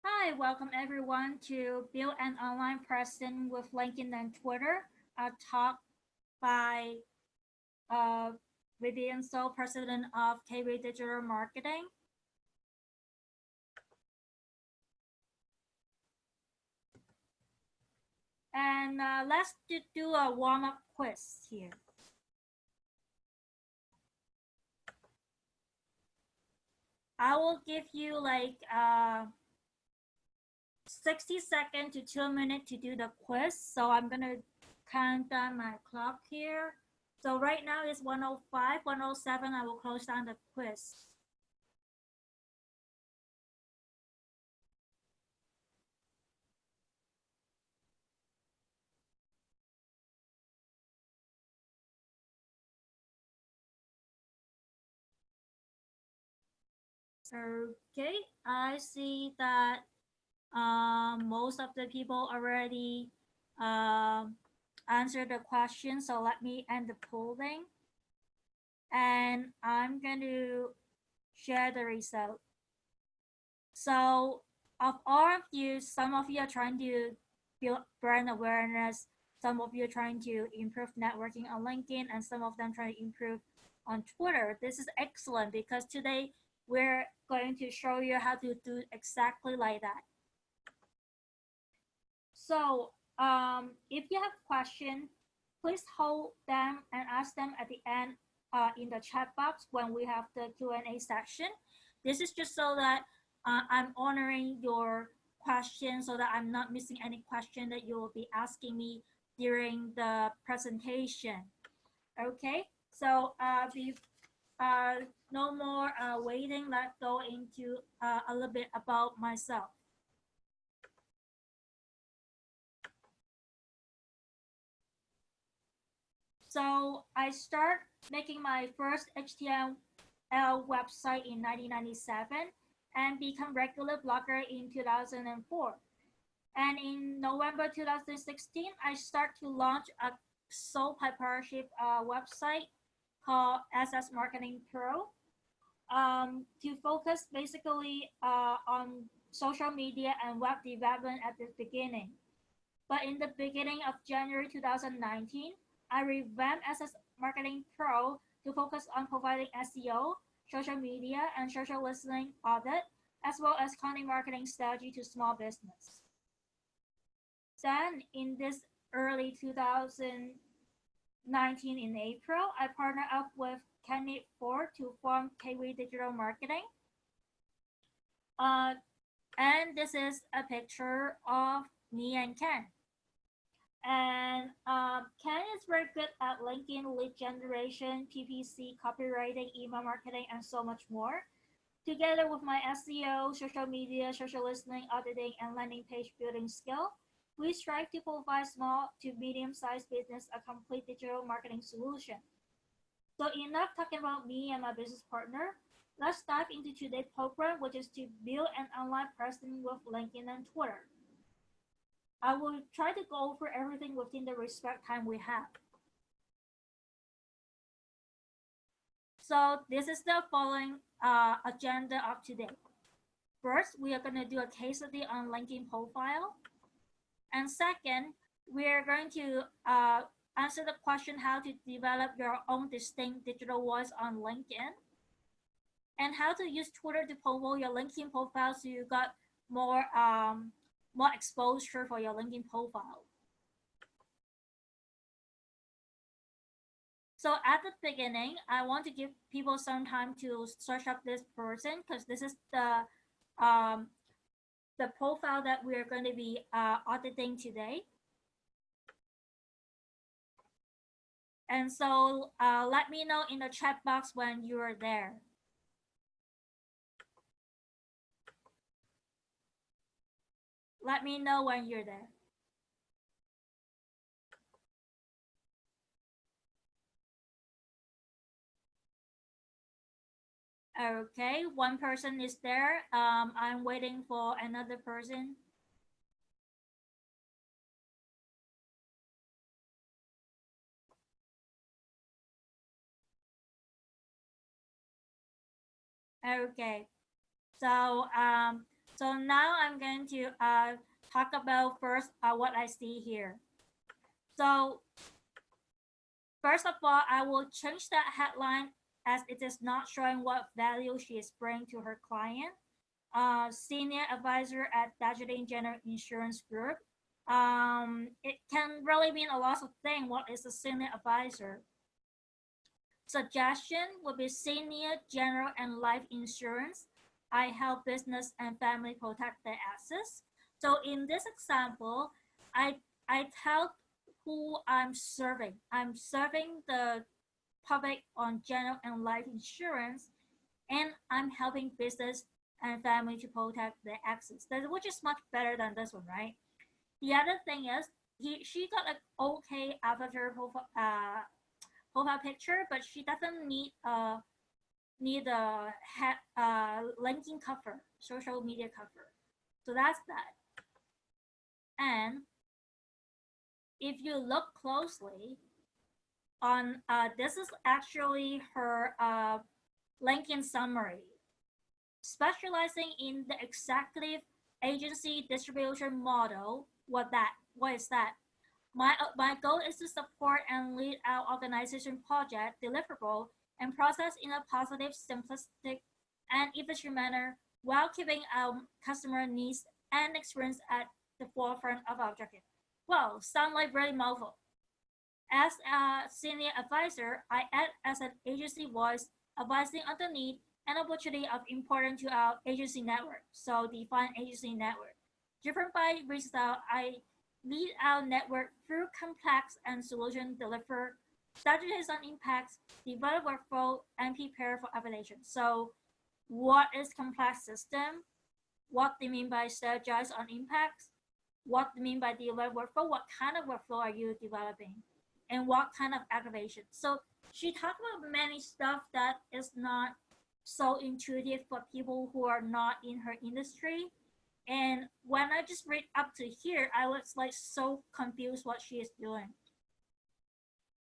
Hi, welcome everyone to Build an Online Presence with LinkedIn and Twitter, a talk by uh, Vivian So, President of KB Digital Marketing. And let's do a warm-up quiz here. I will give you like 60 seconds to 2 minutes to do the quiz. So I'm going to count down my clock here. So right now it's 105, 107, I will close down the quiz. Okay, I see that most of the people already answered the question. So let me end the polling. And I'm going to share the result. So of all of you, some of you are trying to build brand awareness. Some of you are trying to improve networking on LinkedIn, and some of them trying to improve on Twitter. This is excellent because today we're going to show you how to do exactly like that. So if you have questions, please hold them and ask them at the end in the chat box when we have the Q&A section. This is just so that I'm honoring your questions so that I'm not missing any question that you will be asking me during the presentation. Okay, so no more waiting. Let's go into a little bit about myself. So I start making my first HTML website in 1997 and become regular blogger in 2004. And in November 2016, I start to launch a sole proprietorship website called SS Marketing Pro to focus basically on social media and web development at the beginning. But in the beginning of January 2019, I revamped SS Marketing Pro to focus on providing SEO, social media, and social listening audit, as well as content marketing strategy to small business. Then in this early 2019 in April, I partnered up with Kenny Ford to form KW Digital Marketing. And this is a picture of me and Ken. And Ken is very good at LinkedIn lead generation, PPC, copywriting, email marketing, and so much more. Together with my SEO, social media, social listening, auditing, and landing page building skill, we strive to provide small to medium-sized business a complete digital marketing solution. So enough talking about me and my business partner. Let's dive into today's program, which is to build an online presence with LinkedIn and Twitter. I will try to go over everything within the respect time we have. So this is the following agenda of today. First, we are going to do a case study on LinkedIn profile. And second, we are going to answer the question how to develop your own distinct digital voice on LinkedIn, and how to use Twitter to promote your LinkedIn profile so you got more exposure for your LinkedIn profile. So at the beginning, I want to give people some time to search up this person because this is the profile that we are going to be auditing today. And so let me know in the chat box when you are there. Let me know when you're there. Okay, one person is there. I'm waiting for another person. Okay, so So now I'm going to talk about first what I see here. So first of all, I will change that headline as it is not showing what value she is bringing to her client. Senior advisor at Darjeeling General Insurance Group. It can really mean a lot of things. What is a senior advisor? Suggestion would be senior general and life insurance. I help business and family protect their assets. So in this example, I tell who I'm serving. I'm serving the public on general and life insurance, and I'm helping business and family to protect their assets, which is much better than this one, right? The other thing is she got an okay avatar profile picture, but she doesn't need a linking cover, social media cover. So that's that. And if you look closely on this is actually her LinkedIn summary. Specializing in the executive agency distribution model. What is that? My goal is to support and lead our organization project deliverable and process in a positive, simplistic, and efficient manner while keeping our customer needs and experience at the forefront of our objective. Well, sound like really mouthful. As a senior advisor, I act as an agency voice advising on the need and opportunity of important to our agency network. So define agency network. Driven by result, I lead our network through complex and solution deliver strategies on impacts, develop workflow, and prepare for evaluation. So what is complex system? What do you mean by strategize on impacts? What do you mean by develop workflow? What kind of workflow are you developing? And what kind of activation? So she talked about many stuff that is not so intuitive for people who are not in her industry. And when I just read up to here, I was like so confused what she is doing.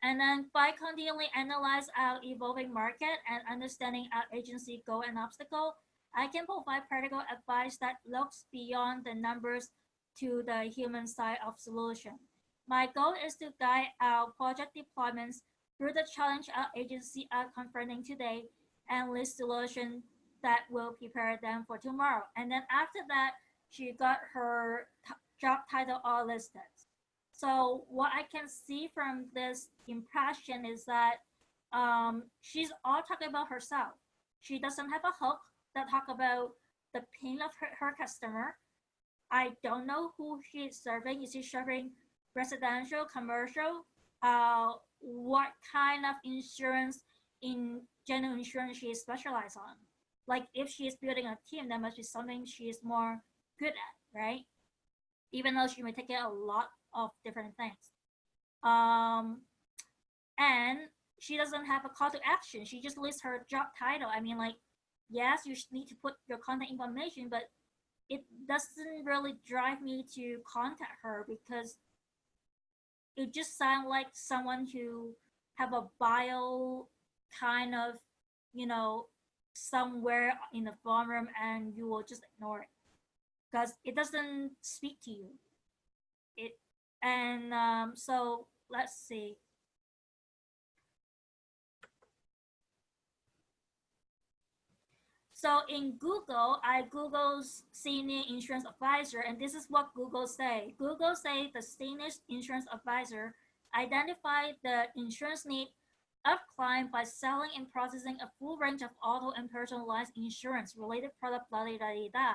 And then by continually analyze our evolving market and understanding our agency goal and obstacle, I can provide practical advice that looks beyond the numbers to the human side of solution. My goal is to guide our project deployments through the challenge our agency are confronting today and list solutions that will prepare them for tomorrow. And then after that, she got her job title all listed. So what I can see from this impression is that she's all talking about herself. She doesn't have a hook that talk about the pain of her customer. I don't know who she is serving. Is she serving residential, commercial? What kind of insurance in general insurance she is specialized on? Like if she is building a team, that must be something she is more good at, right? Even though she may take care of a lot of different things. And she doesn't have a call to action. She just lists her job title. I mean, like, yes, you need to put your contact information, but it doesn't really drive me to contact her because it just sounds like someone who have a bio kind of, you know, somewhere in the forum and you will just ignore it because it doesn't speak to you. It and so let's see. So in Google, I Google's senior insurance advisor, and this is what Google say. Google say the senior insurance advisor identify the insurance need of client by selling and processing a full range of auto and personal lines insurance related product, blah, blah, blah, blah.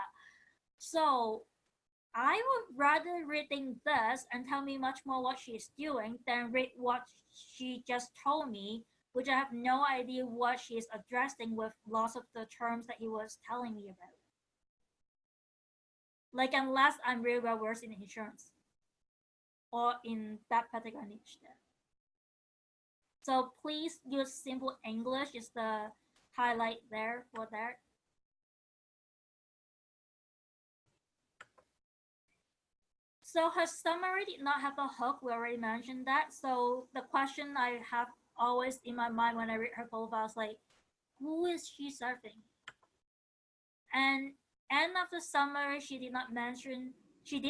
So I would rather reading this and tell me much more what she's doing than read what she just told me, which I have no idea what she is addressing with lots of the terms that he was telling me about. Like unless I'm really well versed in insurance or in that particular niche there. So please use simple English is the highlight there for that. So her summary did not have a hook. We already mentioned that. So the question I have always in my mind when I read her profile is like, who is she serving? And End of the summary, she did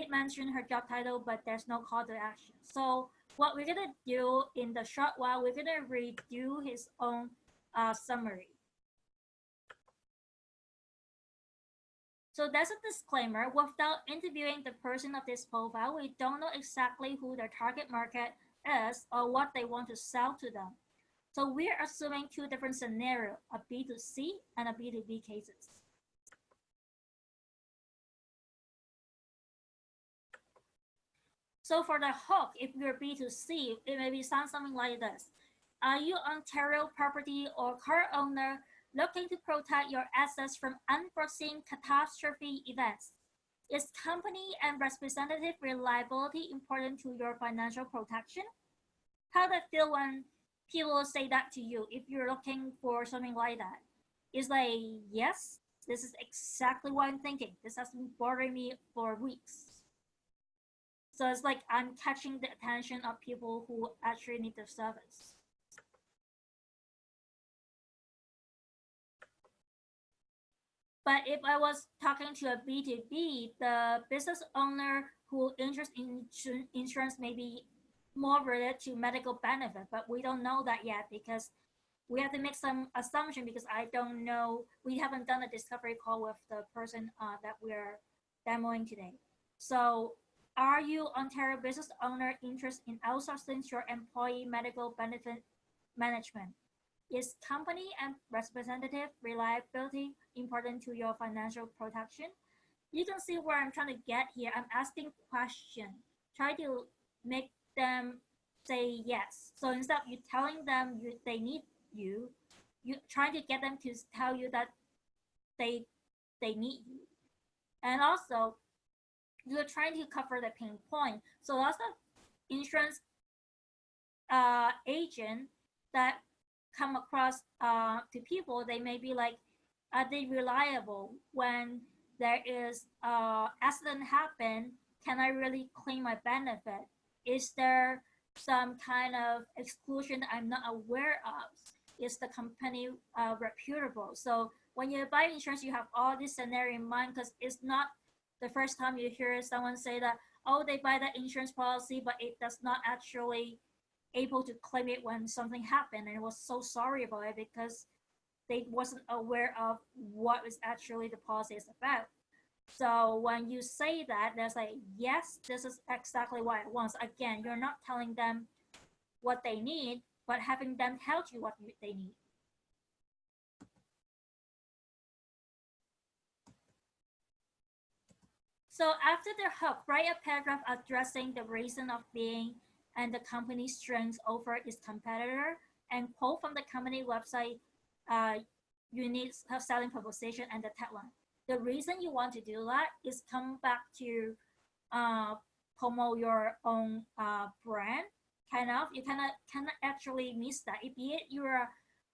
mention her job title, but there's no call to action. So what we're gonna do in the short while, we're gonna redo his own summary. So that's a disclaimer. Without interviewing the person of this profile, we don't know exactly who their target market is or what they want to sell to them. So we're assuming two different scenarios, a B2C and a B2B cases. So for the hook, if you're B2C, it maybe sound something like this. Are you Ontario property or car owner looking to protect your assets from unforeseen catastrophe events? Is company and representative reliability important to your financial protection? How does it feel when people say that to you if you're looking for something like that? It's like, yes, this is exactly what I'm thinking. This has been bothering me for weeks. So it's like I'm catching the attention of people who actually need the service. But if I was talking to a B2B, the business owner who interested in insurance may be more related to medical benefit, but we don't know that yet because we have to make some assumption because I don't know. We haven't done a discovery call with the person that we're demoing today. So are you Ontario business owner interested in outsourcing your employee medical benefit management? Is company and representative reliability important to your financial protection? You can see where I'm trying to get here. I'm asking questions, try to make them say yes. So instead of you telling them they need you, you trying to get them to tell you that they need you. And also, you're trying to cover the pain point. So lots of insurance agent that come across to people, they may be like, are they reliable when there is accident happen? Can I really claim my benefit? Is there some kind of exclusion that I'm not aware of? Is the company reputable? So when you buy insurance, you have all this scenario in mind because it's not the first time you hear someone say that, oh, they buy that insurance policy, but it does not actually able to claim it when something happened, and was so sorry about it because they wasn't aware of what is actually the policy is about. So when you say that, there's like, yes, this is exactly what I want. Again, you're not telling them what they need, but having them tell you what they need. So after the hook, write a paragraph addressing the reason of being and the company's strengths over its competitor, and quote from the company website unique selling proposition and the tagline. The reason you want to do that is come back to promote your own brand. Kind of, you cannot actually miss that. If you're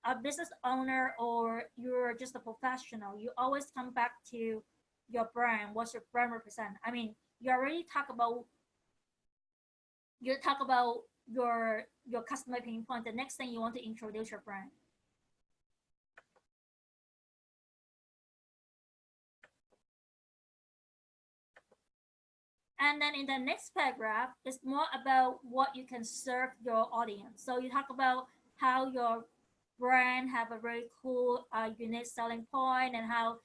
a business owner or you're just a professional, you always come back to your brand. What's your brand represent? I mean, you already talk about your customer pain point. The next thing you want to introduce your brand. And then in the next paragraph, it's more about what you can serve your audience. So you talk about how your brand have a very cool, unique selling point, and how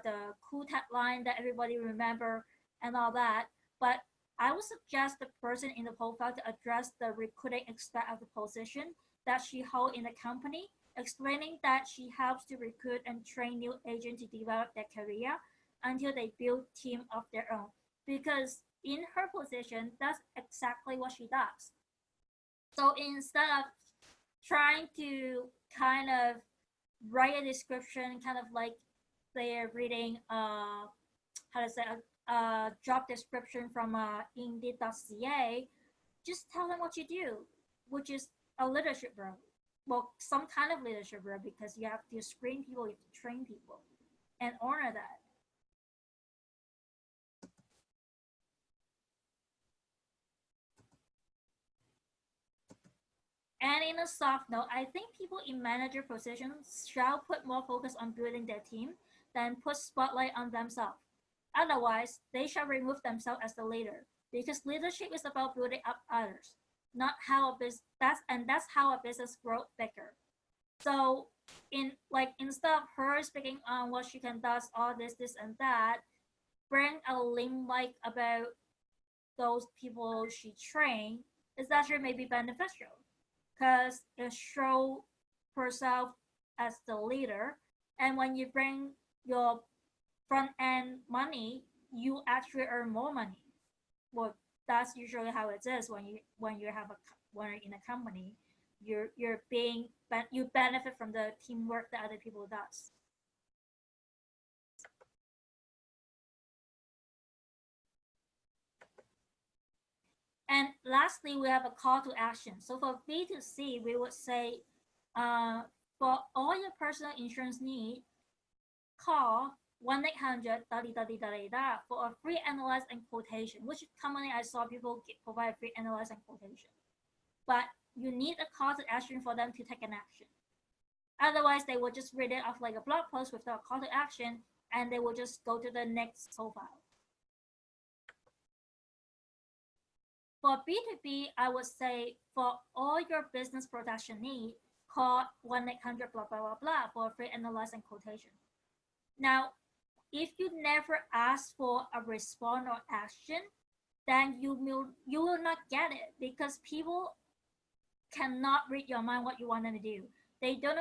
the cool tagline that everybody remember and all that. But I would suggest the person in the profile to address the recruiting aspect of the position that she holds in the company, explaining that she helps to recruit and train new agents to develop their career until they build team of their own, because in her position, that's exactly what she does. So instead of trying to kind of write a description, kind of like they're reading how to say a job description from Indeed.ca, just tell them what you do, which is a leadership role. Well, some kind of leadership role, because you have to screen people, you have to train people, and honor that. And in a soft note, I think people in manager positions shall put more focus on building their team then put spotlight on themselves. Otherwise, they shall remove themselves as the leader, because leadership is about building up others, not how a business. That's how a business grows bigger. So, instead of her speaking on what she can does, all this and that, bring a limelight about those people she trained is actually maybe beneficial, because it shows herself as the leader. And when you bring your front end money, you actually earn more money. Well, that's usually how it is when you're in a company. You benefit from the teamwork that other people does. And lastly, we have a call to action. So for B2C, we would say, for all your personal insurance needs, call 1-800 for a free analysis and quotation, which commonly I saw people provide free analysis and quotation. But you need a call to action for them to take an action. Otherwise, they will just read it off like a blog post without a call to action, and they will just go to the next profile. For B2B, I would say for all your business protection needs, call 1-800 blah, blah, blah, blah for a free analysis and quotation. Now, if you never ask for a response or action, then you will not get it, because people cannot read your mind what you want them to do. They don't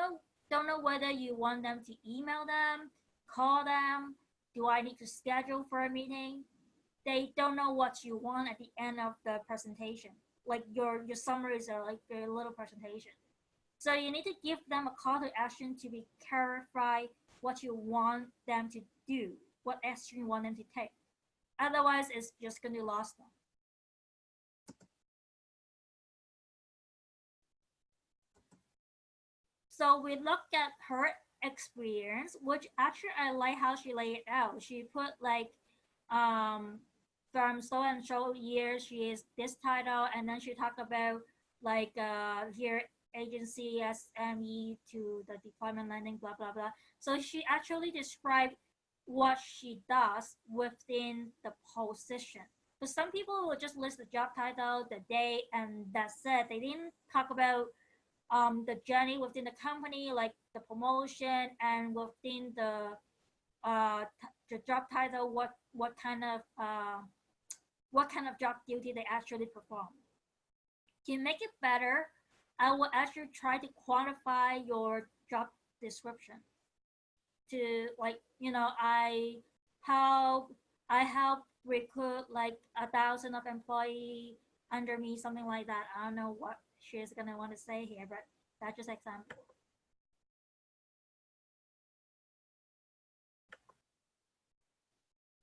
know whether you want them to email them, call them, do I need to schedule for a meeting? They don't know what you want at the end of the presentation. Like your summaries are like your little presentation. So you need to give them a call to action to be clarify what you want them to do, what action you want them to take. Otherwise, it's just going to lose them. So we looked at her experience, which actually I like how she laid it out. She put like from so and so years she is this title, and then she talked about like here agency SME to the deployment lending, blah blah blah. So she actually described what she does within the position. Because some people will just list the job title, the date, and that's it. They didn't talk about the journey within the company, like the promotion, and within the job title, what kind of job duty they actually perform. To make it better, I will actually try to quantify your job description. To I help recruit like 1,000 of employee under me, something like that. I don't know what she's gonna want to say here, but that's just example.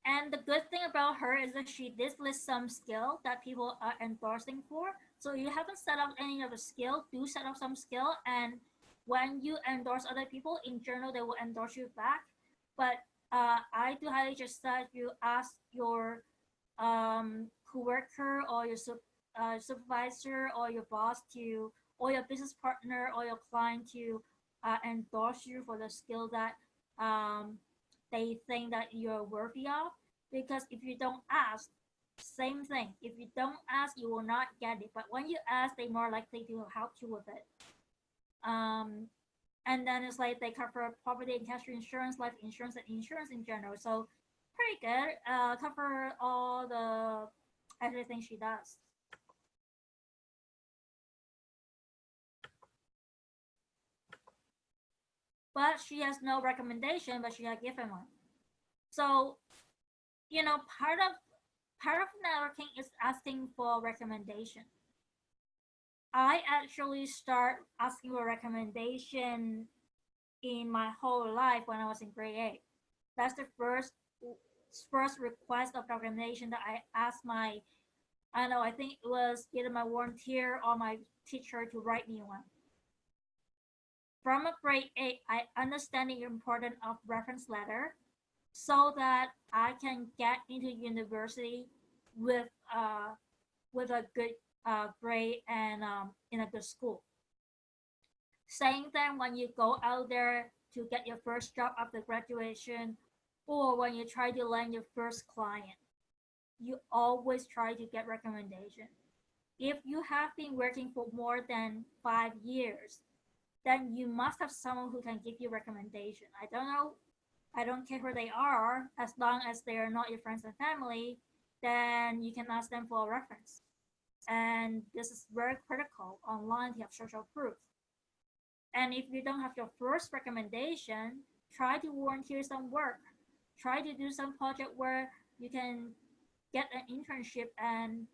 And the good thing about her is that she did list some skill that people are endorsing for. So you haven't set up any of the skill, do set up some skill. And when you endorse other people, in general, they will endorse you back. But I do highly suggest that you ask your coworker or your supervisor or your boss to, or your business partner or your client to endorse you for the skill that they think that you're worthy of. Because if you don't ask, same thing. If you don't ask, you will not get it. But when you ask, they're more likely to help you with it. And then it's like they cover property and casualty insurance, life insurance, and insurance in general. So pretty good. Cover all the everything she does. But she has no recommendation, but she has given one. So, part of networking is asking for recommendation. I actually start asking for recommendation in my whole life when I was in grade 8. That's the first request of recommendation that I asked my, I think it was either my volunteer or my teacher to write me one. From a grade 8, I understand the importance of reference letter so that I can get into university with a good grade and in a good school. Same thing when you go out there to get your first job after graduation, or when you try to land your first client. You always try to get recommendation. If you have been working for more than 5 years, then you must have someone who can give you recommendation. I don't know. I don't care who they are, as long as they are not your friends and family, then you can ask them for a reference. And this is very critical online to have social proof. And if you don't have your first recommendation, try to volunteer some work. Try to do some project where you can get an internship and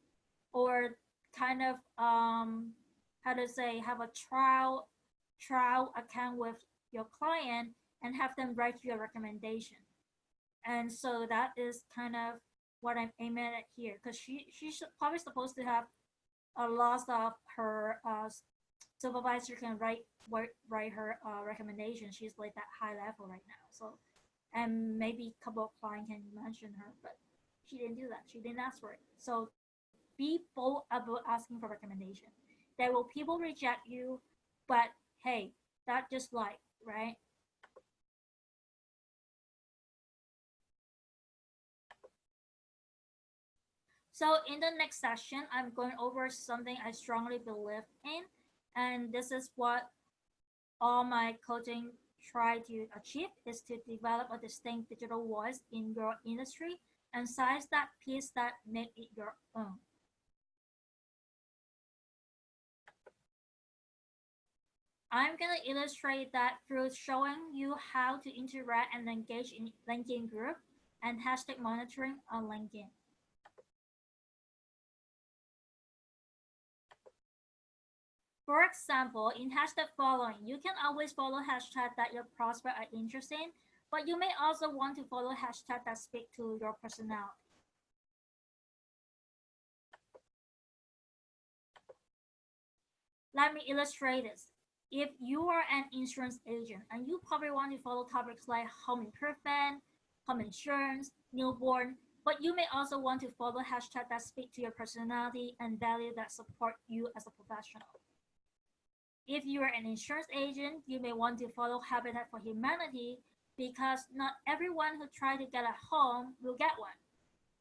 or kind of how to say have a trial account with your client and have them write you a recommendation. And so that is kind of what I'm aiming at here, because she's probably supposed to have a lot of her supervisor can write her recommendation. She's like that high level right now. So, and maybe a couple of clients can mention her, but she didn't do that. She didn't ask for it. So be bold about asking for recommendation. There will people reject you, but hey, that's just life, right? So in the next session, I'm going over something I strongly believe in, and this is what all my coaching try to achieve is to develop a distinct digital voice in your industry and size that piece that make it your own. I'm going to illustrate that through showing you how to interact and engage in LinkedIn group and hashtag monitoring on LinkedIn. For example, in hashtag following, you can always follow hashtags that your prospect are interested in, but you may also want to follow hashtags that speak to your personality. Let me illustrate this. If you are an insurance agent and you probably want to follow topics like home improvement, home insurance, newborn, but you may also want to follow hashtags that speak to your personality and value that support you as a professional. If you are an insurance agent, you may want to follow Habitat for Humanity because not everyone who tries to get a home will get one.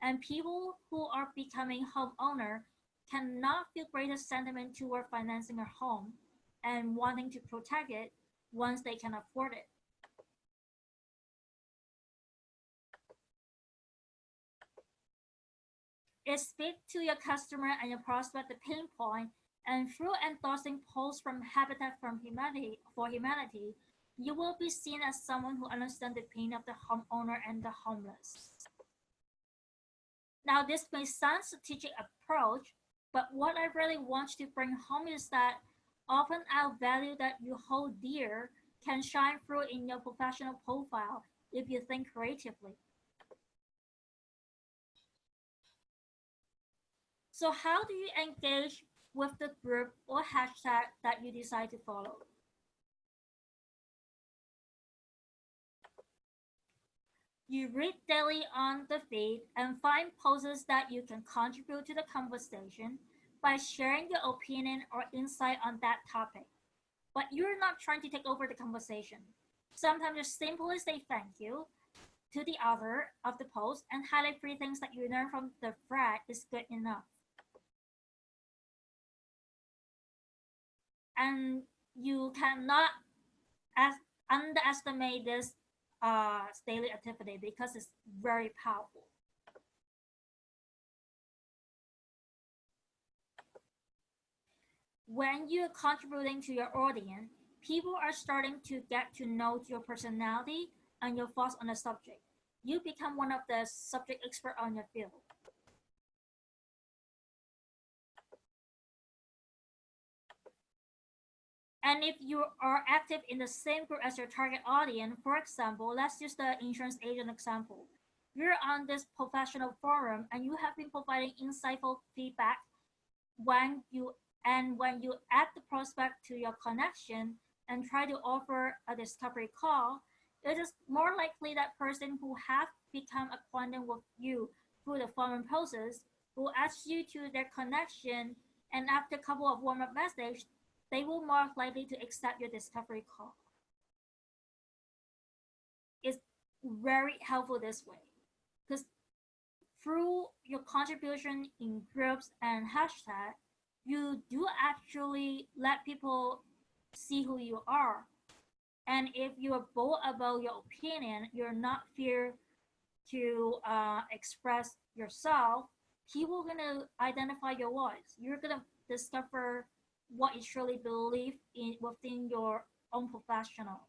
And people who are becoming homeowner cannot feel greater sentiment toward financing a home and wanting to protect it once they can afford it. It speaks to your customer and your prospect the pain point, and through endorsing posts from Habitat for Humanity, you will be seen as someone who understands the pain of the homeowner and the homeless. Now, this may sound strategic approach, but what I really want to bring home is that often our value that you hold dear can shine through in your professional profile if you think creatively. So how do you engage with the group or hashtag that you decide to follow? You read daily on the feed and find posts that you can contribute to the conversation by sharing your opinion or insight on that topic. But you're not trying to take over the conversation. Sometimes just simply say thank you to the author of the post and highlight 3 things that you learned from the thread is good enough. And you cannot underestimate this daily activity because it's very powerful. When you're contributing to your audience, people are starting to get to know your personality and your thoughts on the subject. You become one of the subject expert on your field. And if you are active in the same group as your target audience, for example, let's use the insurance agent example. You're on this professional forum and you have been providing insightful feedback when you add the prospect to your connection and try to offer a discovery call, it is more likely that person who have become acquainted with you through the forum process will add you to their connection, and after a couple of warm-up messages, they will more likely to accept your discovery call. is very helpful this way because through your contribution in groups and hashtag, you do actually let people see who you are. And if you are bold about your opinion, you're not fear to express yourself, people are gonna identify your voice. You're gonna discover what you truly believe in within your own professional,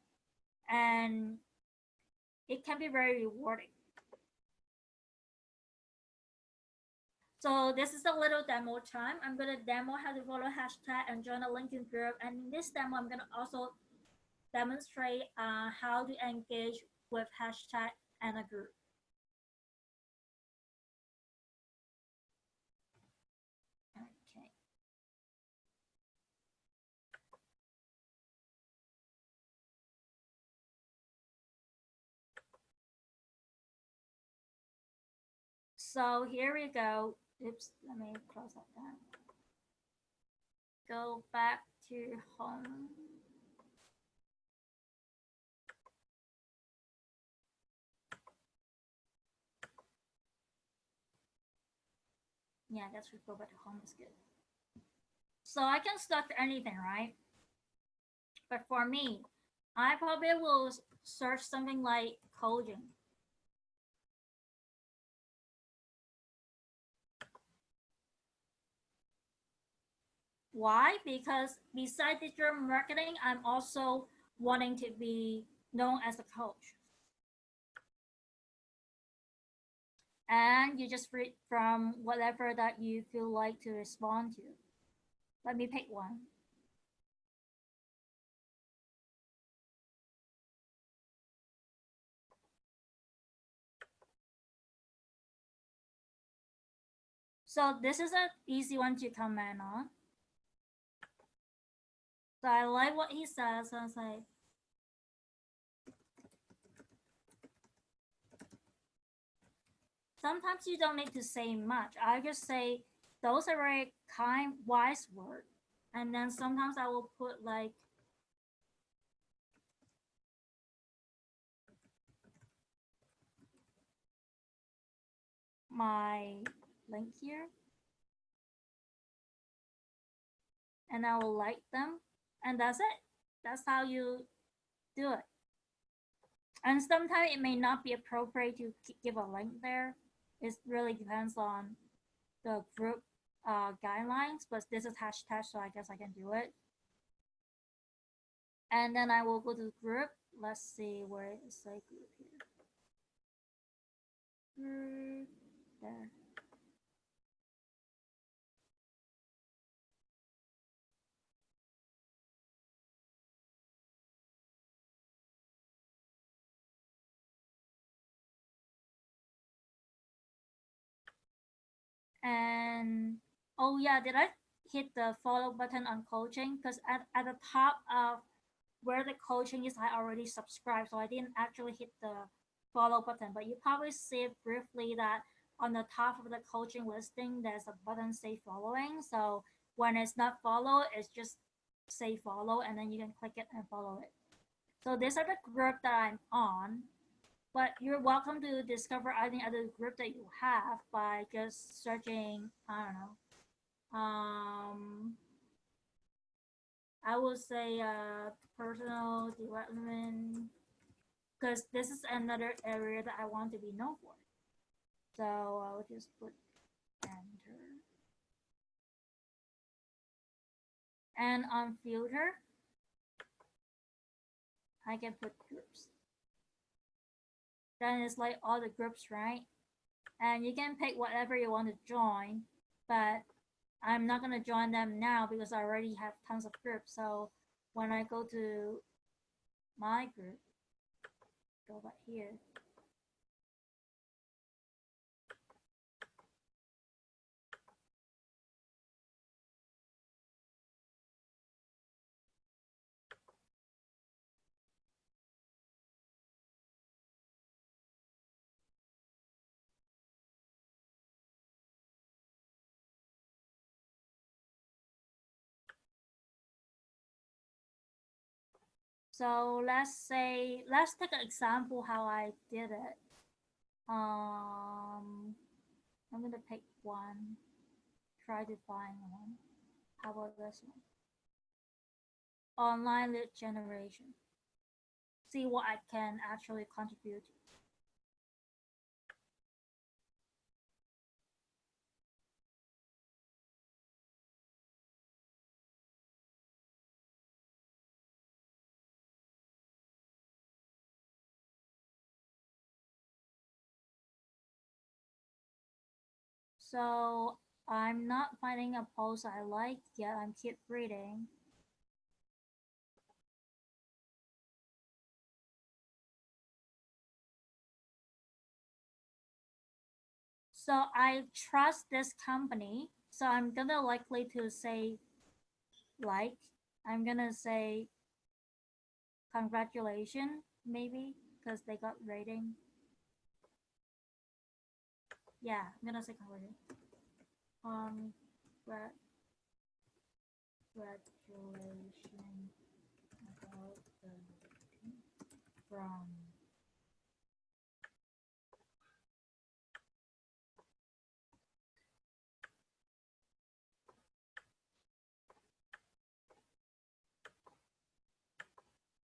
and it can be very rewarding. So this is a little demo time. I'm gonna demo how to follow hashtag and join a LinkedIn group. And in this demo, I'm gonna also demonstrate how to engage with hashtag and a group. Okay. So here we go. Oops, let me close that down. Go back to home. Yeah, that's go back to home is good. So I can start anything, right? But for me, I probably will search something like coding. Why? Because besides digital marketing, I'm also wanting to be known as a coach. And you just read from whatever that you feel like to respond to. Let me pick one. So this is an easy one to comment on. So I like what he says. So I was like, sometimes you don't need to say much. I just say those are very kind, wise words. And then sometimes I will put like my link here. And I will like them. And that's it. That's how you do it. And sometimes it may not be appropriate to give a link there. It really depends on the group guidelines, but this is hashtag, so I guess I can do it. And then I will go to the group. Let's see where is the group here. Group there. And oh yeah, did I hit the follow button on coaching? Because at the top of where the coaching is, I already subscribed, so I didn't actually hit the follow button. But you probably see briefly that on the top of the coaching listing, there's a button say following. So when it's not follow, it's just say follow, and then you can click it and follow it. So these are the group that I'm on. But you're welcome to discover any other group that you have by just searching, I don't know. I would say personal development because this is another area that I want to be known for. So I'll just put enter. And on filter, I can put groups. Then it's like all the groups, right? And you can pick whatever you want to join, but I'm not gonna join them now because I already have tons of groups. So when I go to my group, go back here. So let's take an example how I did it. I'm gonna pick one, try to find one. How about this one? Online lead generation. See what I can actually contribute to. So I'm not finding a post I like yet. I'm keep reading. So I trust this company. So I'm gonna likely to say like. I'm gonna say congratulations maybe because they got rating. Yeah, I'm gonna say congratulations. Congratulations about the from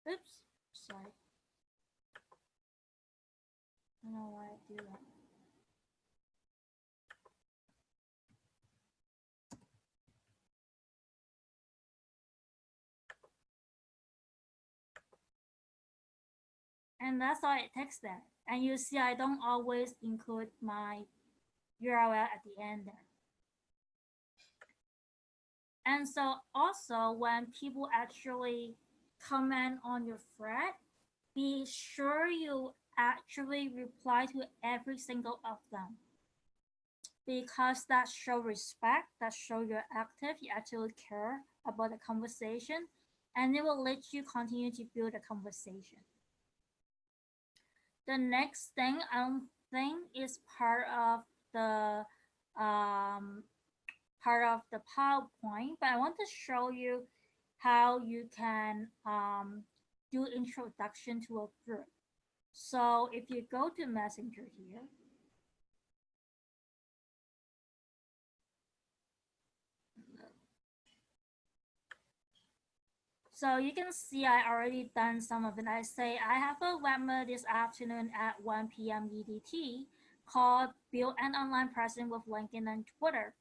oops, sorry. I don't know why I do that. And that's why it takes that. And you see I don't always include my URL at the end there. And so also when people actually comment on your thread, be sure you actually reply to every single of them because that show respect, that show you're active, you actually care about the conversation, and it will let you continue to build a conversation. The next thing I don't think is the um, part of the PowerPoint, but I want to show you how you can do introduction to a group. So if you go to Messenger here, so you can see I already done some of it. I say I have a webinar this afternoon at 1 p.m. EDT called Build an Online Presence with LinkedIn and Twitter.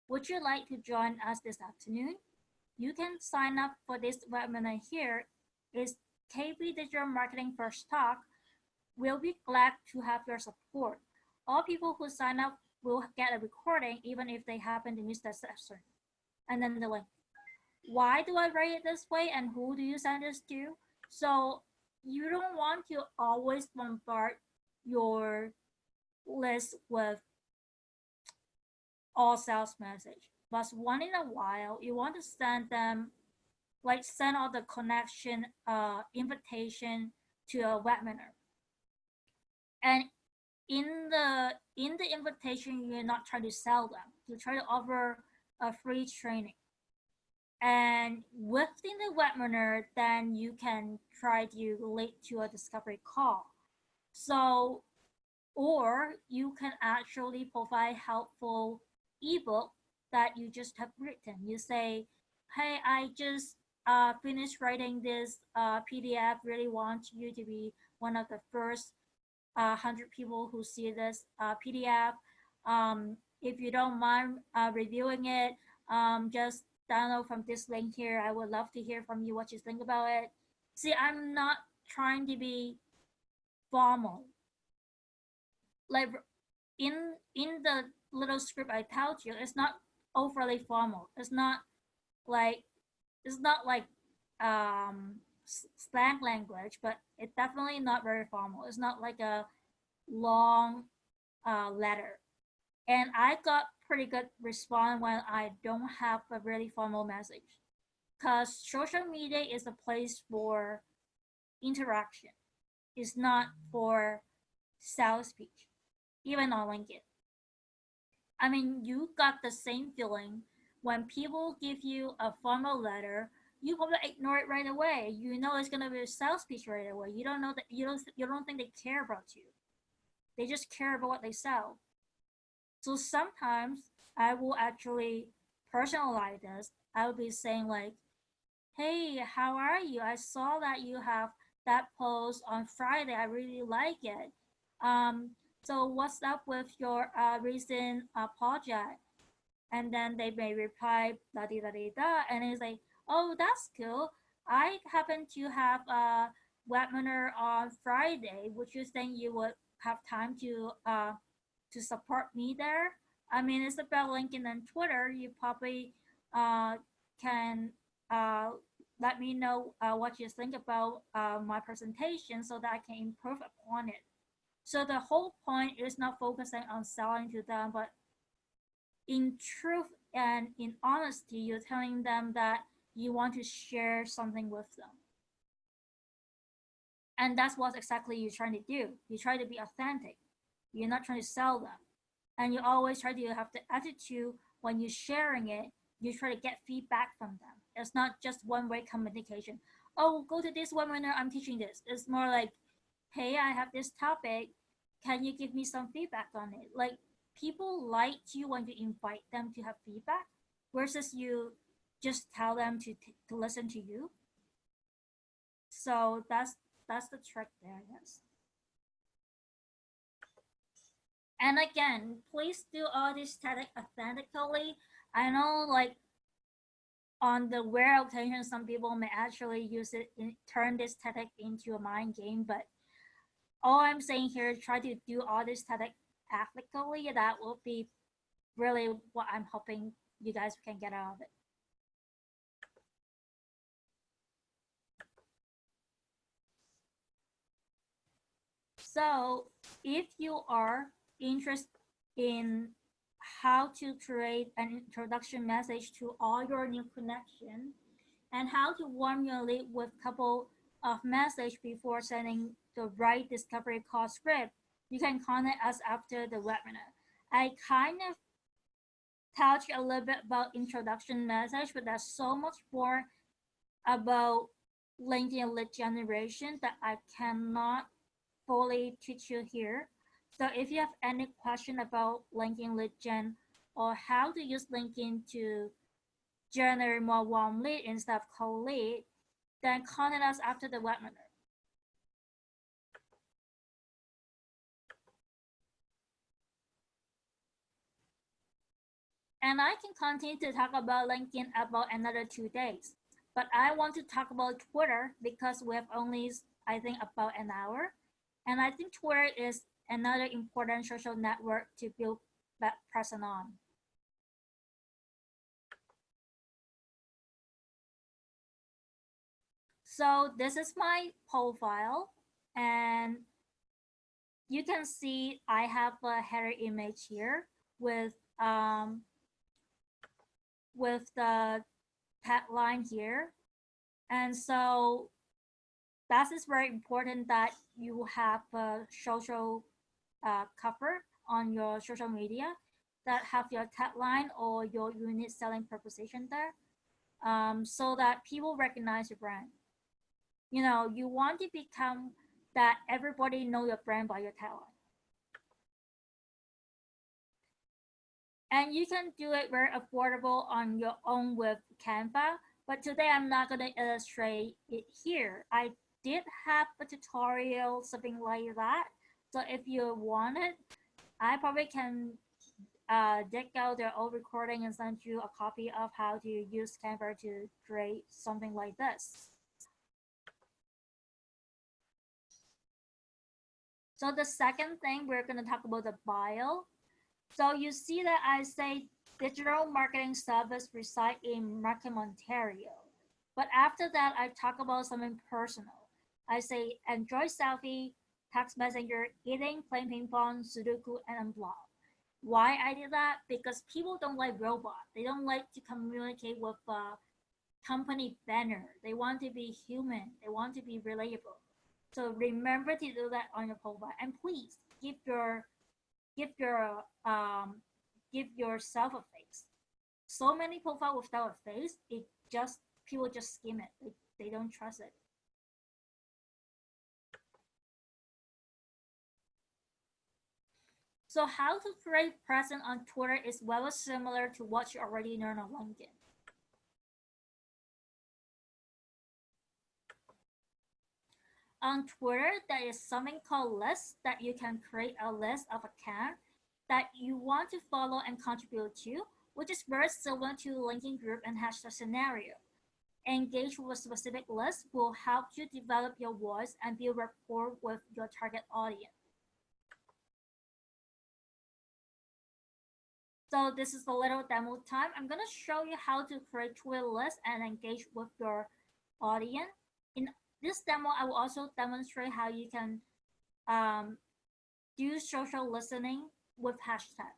Would you like to join us this afternoon? You can sign up for this webinar here. It's KB Digital Marketing First Talk. We'll be glad to have your support. All people who sign up will get a recording even if they happen to miss the session. And then the link. Why do I write it this way and who do you send this to? So you don't want to always bombard your list with all sales message. But once in a while, you want to send them, like send out the connection invitation to a webinar. And in the invitation, you're not trying to sell them. You try to offer a free training. And within the webinar, then you can try to relate to a discovery call. So, or you can actually provide helpful ebook that you just have written. You say, hey, I just finished writing this PDF, really want you to be one of the first 100 people who see this PDF. If you don't mind reviewing it, just download from this link here. I would love to hear from you what you think about it. See, I'm not trying to be formal. Like in the little script I told you, it's not overly formal. Like it's not like slang language, but it's definitely not very formal. It's not like a long letter. And I got pretty good response when I don't have a really formal message. Because social media is a place for interaction. It's not for sales speech, even on LinkedIn. I mean, you got the same feeling when people give you a formal letter you probably ignore it right away. You know it's gonna be a sales pitch right away. You don't know that you don't think they care about you. They just care about what they sell. So sometimes I will actually personalize this. I will be saying like, "Hey, how are you? I saw that you have that post on Friday. I really like it. So what's up with your recent project?" And then they may reply da da da da, and it's like, "Oh, that's cool. I happen to have a webinar on Friday. Would you think you would have time to support me there?" I mean, it's about LinkedIn and Twitter. You probably uh, can uh, let me know what you think about my presentation so that I can improve upon it. So the whole point is not focusing on selling to them, but in truth and in honesty, you're telling them that you want to share something with them. And that's what exactly you're trying to do. You try to be authentic. You're not trying to sell them. And you always try to have the attitude when you're sharing it, you try to get feedback from them. It's not just one-way communication. Oh, go to this webinar, I'm teaching this. It's more like, hey, I have this topic. Can you give me some feedback on it? Like, people like you when you invite them to have feedback versus you just tell them to listen to you. So that's the trick there, yes. And again, please do all this static authentically. I know, like, on the rare occasion, some people may actually use it in turn this static into a mind game, but all I'm saying here is try to do all this static ethically. That will be really what I'm hoping you guys can get out of it. So if you are interested in how to create an introduction message to all your new connections and how to warm your lead with a couple of messages before sending the right discovery call script, you can contact us after the webinar. I kind of touched a little bit about introduction message, but there's so much more about LinkedIn lead generation that I cannot fully teach you here. So if you have any question about LinkedIn lead gen or how to use LinkedIn to generate more warm lead instead of cold lead, then contact us after the webinar. And I can continue to talk about LinkedIn about another 2 days. But I want to talk about Twitter because we have only, I think, about an hour. And I think Twitter is another important social network to build that presence on. So this is my profile, and you can see I have a header image here with the tagline here. And so that is very important that you have a social cover on your social media that have your tagline or your unique selling proposition there, so that people recognize your brand. You know, you want to become that everybody know your brand by your tagline. And you can do it very affordable on your own with Canva. But today I'm not going to illustrate it here. I did have a tutorial, something like that. So if you want it, I probably can dig out their old recording and send you a copy of how to use Canva to create something like this. So the second thing, we're going to talk about the bio. So you see that I say digital marketing service reside in Markham, Ontario. But after that, I talk about something personal. I say Android selfie, text messenger, eating, playing ping pong, Sudoku, and unblock. Why I did that? Because people don't like robots. They don't like to communicate with a company banner. They want to be human. They want to be relatable. So remember to do that on your profile, and please give your give yourself a face. So many profile without a face, it just people just skim it. They don't trust it. So how to create presence on Twitter is very similar to what you already learned on LinkedIn. On Twitter, there is something called lists that you can create a list of accounts that you want to follow and contribute to, which is very similar to LinkedIn group and hashtag scenario. Engage with a specific list will help you develop your voice and build rapport with your target audience. So this is a little demo time. I'm going to show you how to create Twitter lists and engage with your audience. In this demo, I will also demonstrate how you can do social listening with hashtag.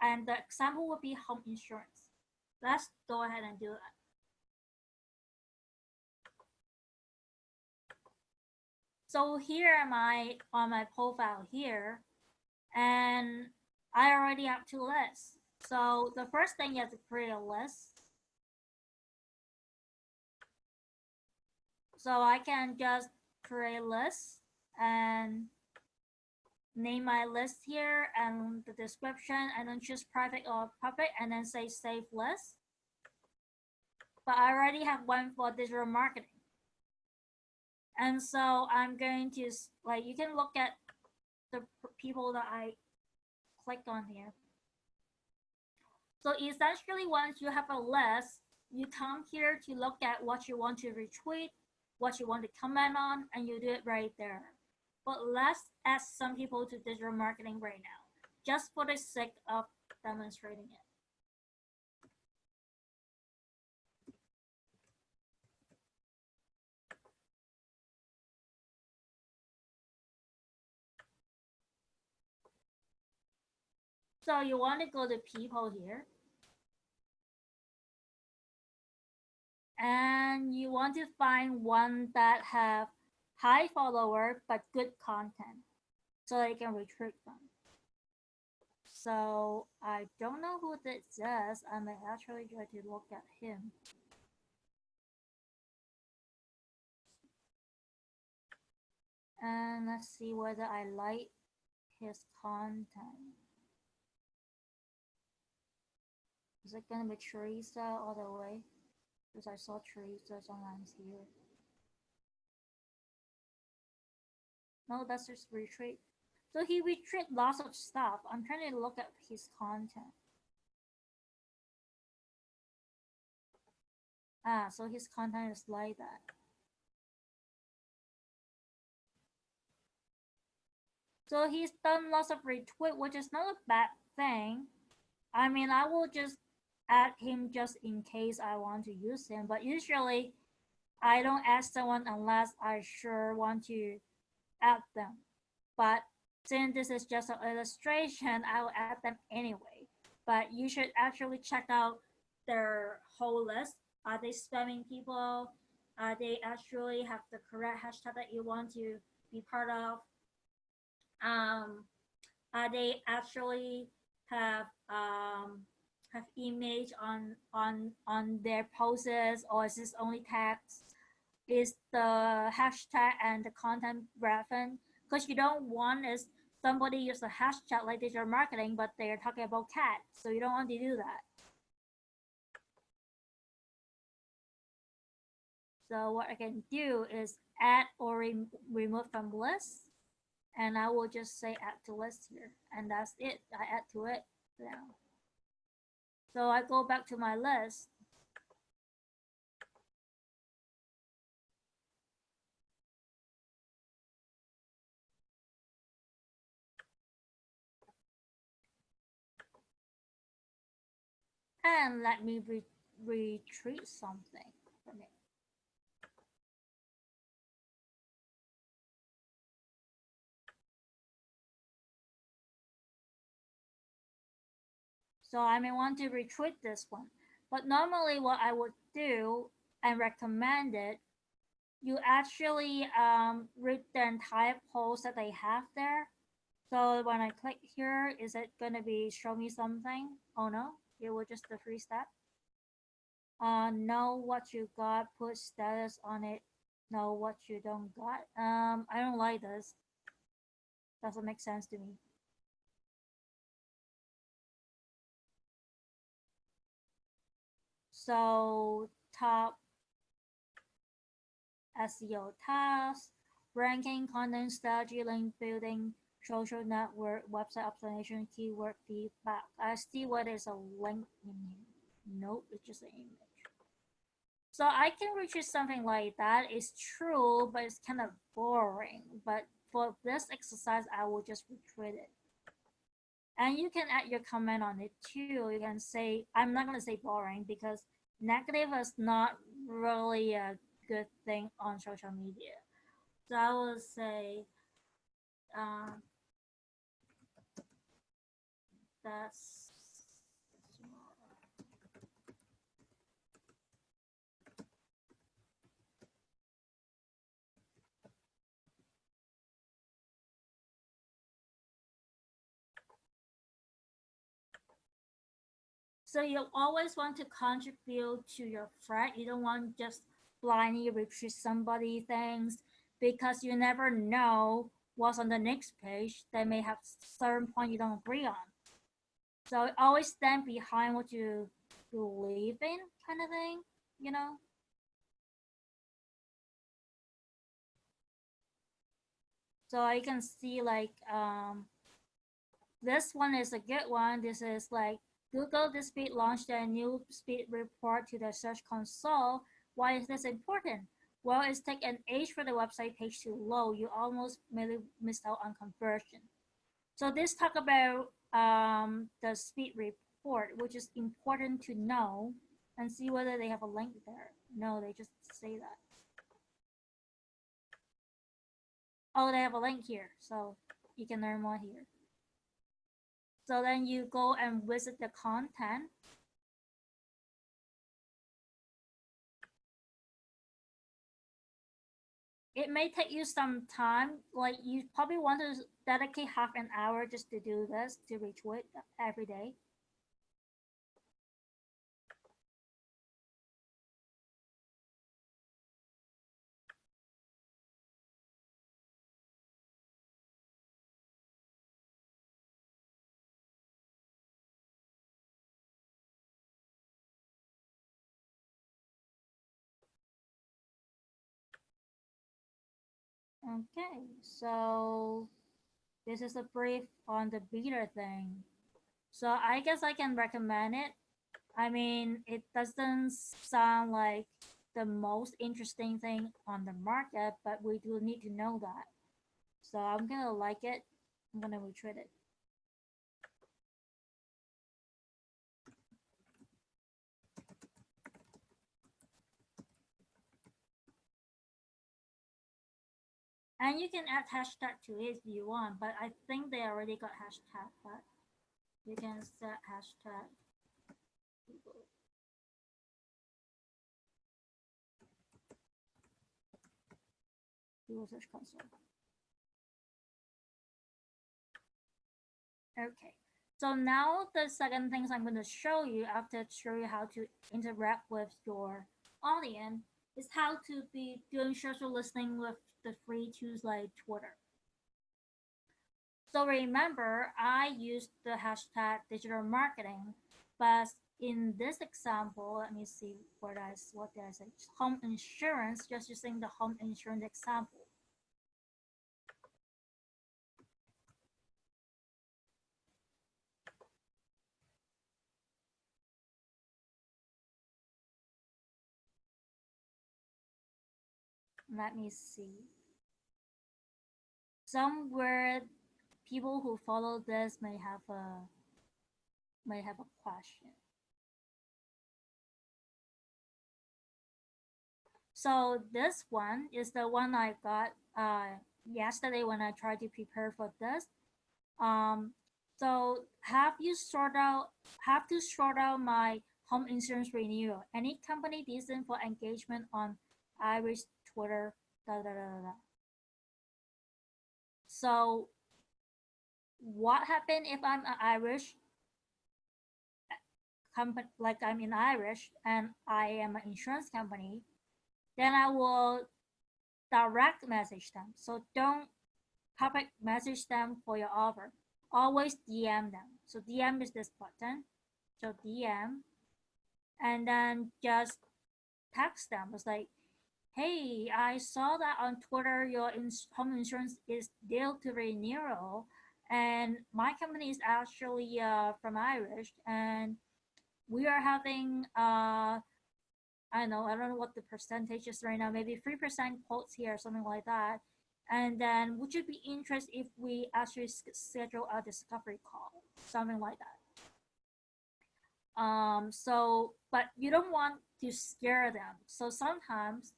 And the example would be home insurance. Let's go ahead and do that. So here am I on my profile here, and I already have two lists. So the first thing is to create a list. So I can just create a list and name my list here and the description, and then choose private or public and then say save list. But I already have one for digital marketing. And so I'm going to, like, you can look at the people that I clicked on here. So essentially, once you have a list, you come here to look at what you want to retweet, what you want to comment on, and you do it right there. But let's add some people to digital marketing right now, just for the sake of demonstrating it. So you want to go to people here. And you want to find one that have high follower but good content so they can retweet them. So I don't know who this is. I may actually try to look at him. And let's see whether I like his content. Is it gonna be Teresa all the way? Because I saw Teresa sometimes here. No, that's just retweet. So he retweet lots of stuff. I'm trying to look at his content. So his content is like that. So he's done lots of retweet, which is not a bad thing. I mean, I will just add him just in case I want to use him. But usually, I don't add someone unless I sure want to add them. But since this is just an illustration, I will add them anyway. But you should actually check out their whole list. Are they spamming people? Are they actually have the correct hashtag that you want to be part of? They actually have image on their posts, or is this only text? Is the hashtag and the content relevant? Because you don't want is somebody use a hashtag like digital marketing, but they're talking about cats, so you don't want to do that. So what I can do is add or remove from list, and I will just say add to list here, and that's it. I add to it now. So I go back to my list. And let me retreat something from it. So I may want to retweet this one. But normally what I would do and recommend it, you actually read the entire post that they have there. So when I click here, is it going to be show me something? Oh no, it will just the 3 step. know what you got, put status on it, know what you don't got. I don't like this. Doesn't make sense to me. So top SEO tasks, ranking, content strategy, link building, social network, website optimization, keyword feedback. I see what is a link in here. Nope, it's just an image. So I can retrieve something like that. It's true, but it's kind of boring. But for this exercise, I will just retrieve it. And you can add your comment on it too. You can say, I'm not going to say boring because negative is not really a good thing on social media. So I will say uh, that's so you always want to contribute to your thread. You don't want just blindly retrieve somebody things because you never know what's on the next page. They may have certain point you don't agree on. So always stand behind what you believe in, kind of thing, you know. So I can see like this one is a good one. This is like Google this week launched a new speed report to the Search Console. Why is this important? Well, it's take an age for the website page to load. You almost merely missed out on conversion. So this talk about the speed report, which is important to know and see whether they have a link there. No, they just say that. Oh, they have a link here, so you can learn more here. So then you go and visit the content. It may take you some time, like you probably want to dedicate half an hour just to do this, to retweet every day. Okay, so this is a brief on the beta thing. So I guess I can recommend it. I mean, it doesn't sound like the most interesting thing on the market, but we do need to know that. So I'm gonna like it. I'm gonna retweet it. And you can add hashtag to it if you want, but I think they already got hashtag, but you can set hashtag Google. Google Search Console. Okay. So now the second things I'm going to show you after show you how to interact with your audience is how to be doing social listening with the free tools like Twitter. So remember, I used the hashtag digital marketing, but in this example, let me see what did I say? Home insurance, just using the home insurance example. Let me see. Somewhere people who follow this may have a question. So this one is the one I got yesterday when I tried to prepare for this. Um, so have to sort out my home insurance renewal. Any company decent for engagement on Irish Twitter. Da, da, da, da, da. So what happened if I'm Irish? company, like I'm in Irish and I am an insurance company, then I will direct message them. So don't public message them for your offer. Always DM them. So DM is this button. So DM, and then just text them. It's like, hey, I saw that on Twitter your home insurance is due to renewal, and my company is actually from Irish, and we are having I don't know what the percentage is right now, maybe 3% quotes here, something like that. And then would you be interested if we actually schedule a discovery call, something like that? So but you don't want to scare them. So sometimes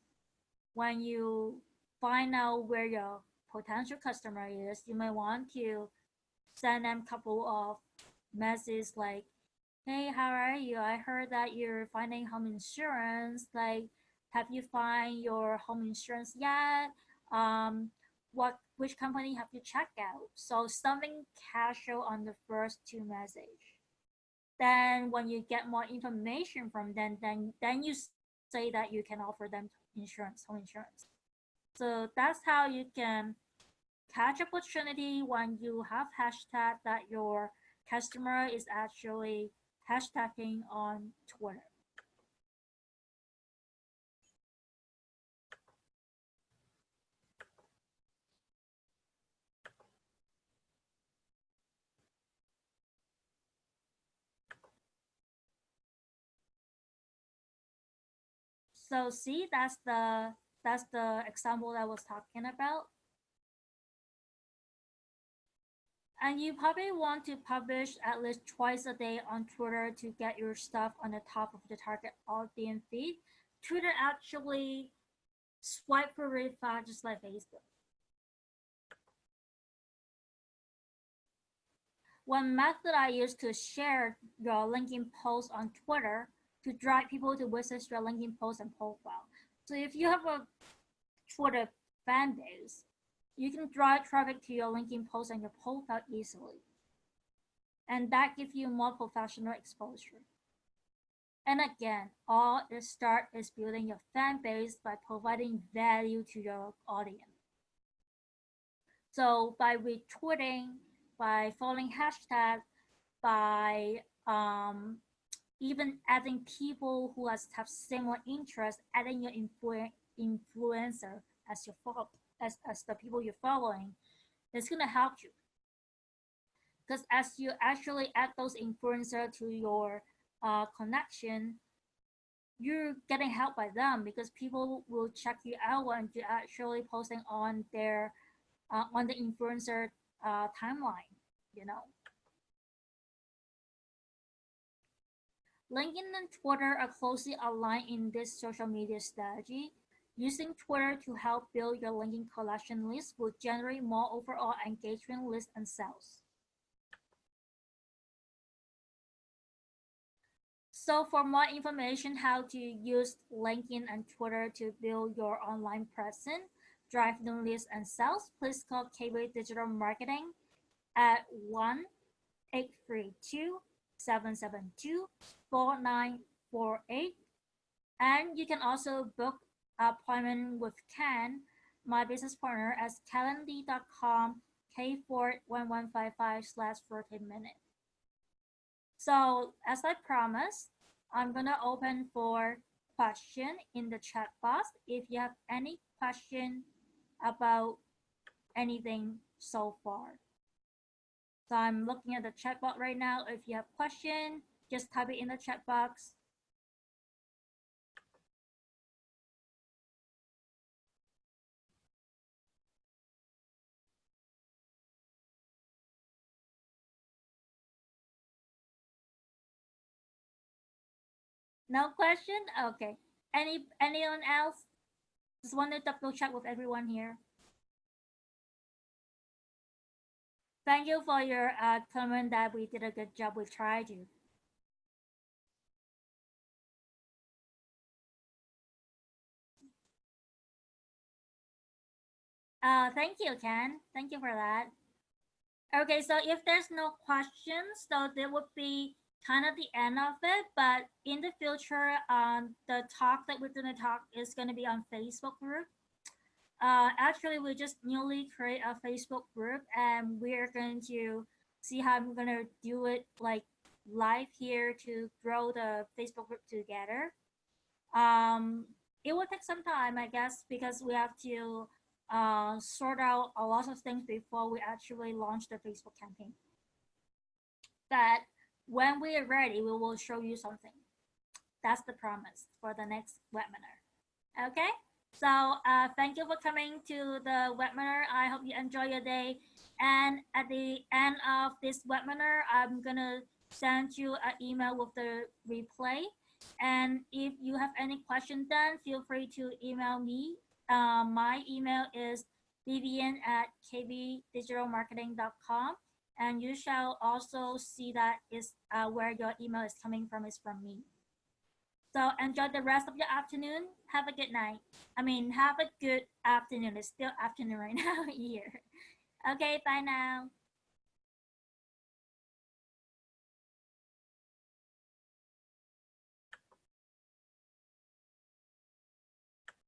when you find out where your potential customer is, you may want to send them a couple of messages like, hey, how are you? I heard that you're finding home insurance. Like, have you find your home insurance yet? Which company have you checked out? So something casual on the first two message. Then when you get more information from them, then you say that you can offer them insurance, home insurance. So that's how you can catch opportunity when you have hashtag that your customer is actually hashtagging on Twitter. So see, that's the example I was talking about. And you probably want to publish at least twice a day on Twitter to get your stuff on the top of the target audience feed. Twitter actually swipe for really fast, just like Facebook. One method I use to share your LinkedIn post on Twitter to drive people to visit your LinkedIn post and profile. So if you have a Twitter fan base, you can drive traffic to your LinkedIn post and your profile easily. And that gives you more professional exposure. And again, all it start is building your fan base by providing value to your audience. So by retweeting, by following hashtags, by even adding people who have similar interests, adding your influencer as your follow, as the people you're following, it's gonna help you. Because as you actually add those influencers to your connection, you're getting help by them because people will check you out when you're actually posting on the influencer timeline, you know. LinkedIn and Twitter are closely aligned in this social media strategy. Using Twitter to help build your LinkedIn collection list will generate more overall engagement, lists, and sales. So for more information how to use LinkedIn and Twitter to build your online presence, drive new leads and sales, please call K-Way Digital Marketing at 1-832-772-4948. And you can also book an appointment with Ken, my business partner, at calendly.com K41155/14 minutes. So as I promised, I'm gonna open for question in the chat box. If you have any question about anything so far. So I'm looking at the chat box right now. If you have question, just type it in the chat box. No question? Okay. Anyone else? Just want to double check with everyone here. Thank you for your comment that we did a good job. We tried you. Thank you, Ken. Thank you for that. Okay, so if there's no questions, so there would be kind of the end of it, but in the future, the talk that we're gonna talk is gonna be on Facebook group. Actually, we just newly create a Facebook group, and we're going to see how I'm gonna do it like live here to grow the Facebook group together. Um, it will take some time, I guess, because we have to sort out a lot of things before we actually launch the Facebook campaign. But when we are ready, we will show you something. That's the promise for the next webinar. Okay? So thank you for coming to the webinar. I hope you enjoy your day. And at the end of this webinar, I'm going to send you an email with the replay. And if you have any questions, then feel free to email me. My email is vivian@kbdigitalmarketing.com. And you shall also see that is where your email is coming from is from me. So enjoy the rest of your afternoon. Have a good night. I mean, have a good afternoon. It's still afternoon right now here. Okay, bye now.